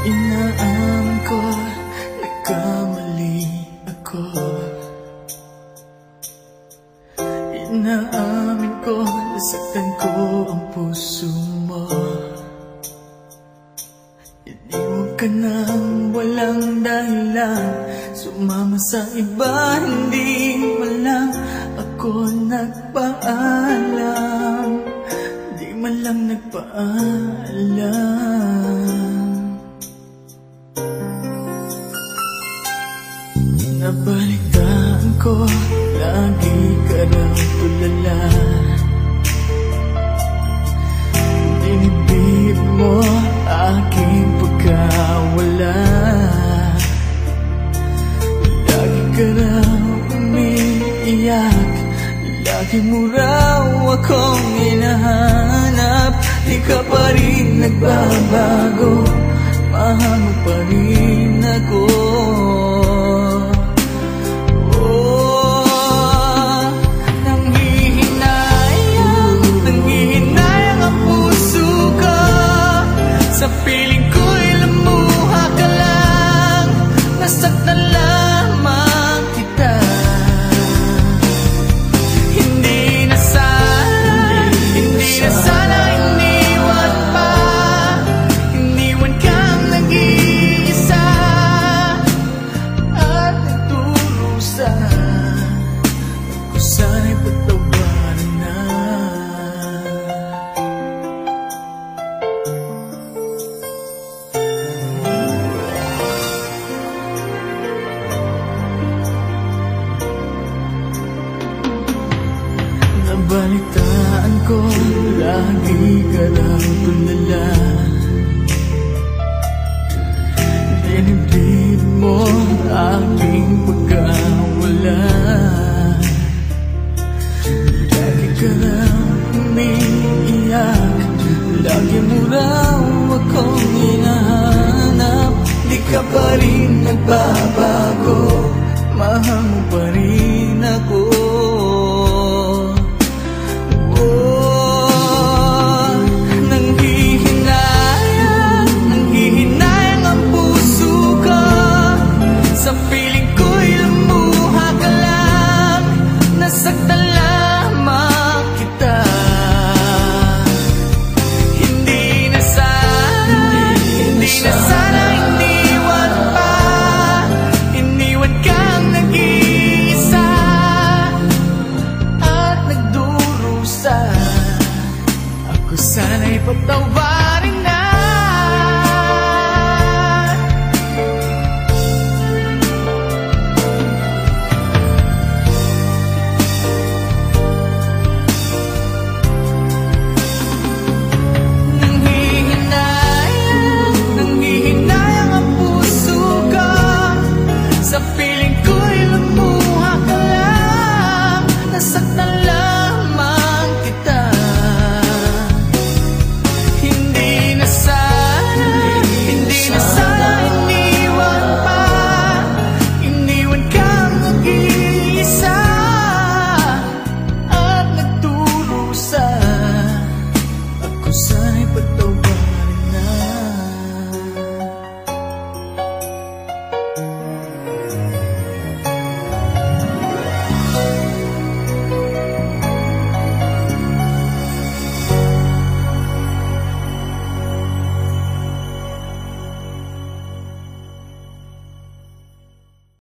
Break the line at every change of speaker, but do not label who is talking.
Inaamin ko, nagkamali ako. Inaamin ko, nasaktan ko ang puso mo. Iniwan ka nang walang dahilan, sumama sa iba, hindi man lang ako nagpaalam. Di man lang nagpaalam. Nabalitaan ko, lagi ka raw tulala. Dinibdib mo aking pagkawala. Lagi ka raw umiiyak, lagi mo raw akong hinahanap. Di ka pa rin nagbabago, mahal mo pa rin ako. Sa piling ko'y lumuha ka lang, nasaktan lamang kita. Hindi na sana iniwan pa, iniwan kang nag-iisa at nagdurusa. Kung sana'y patawarin na. Nabalitaan ko, lagi ka raw tulala. Dinibdib mo aking pagkawala. Lagi ka raw umiiyak, lagi mo raw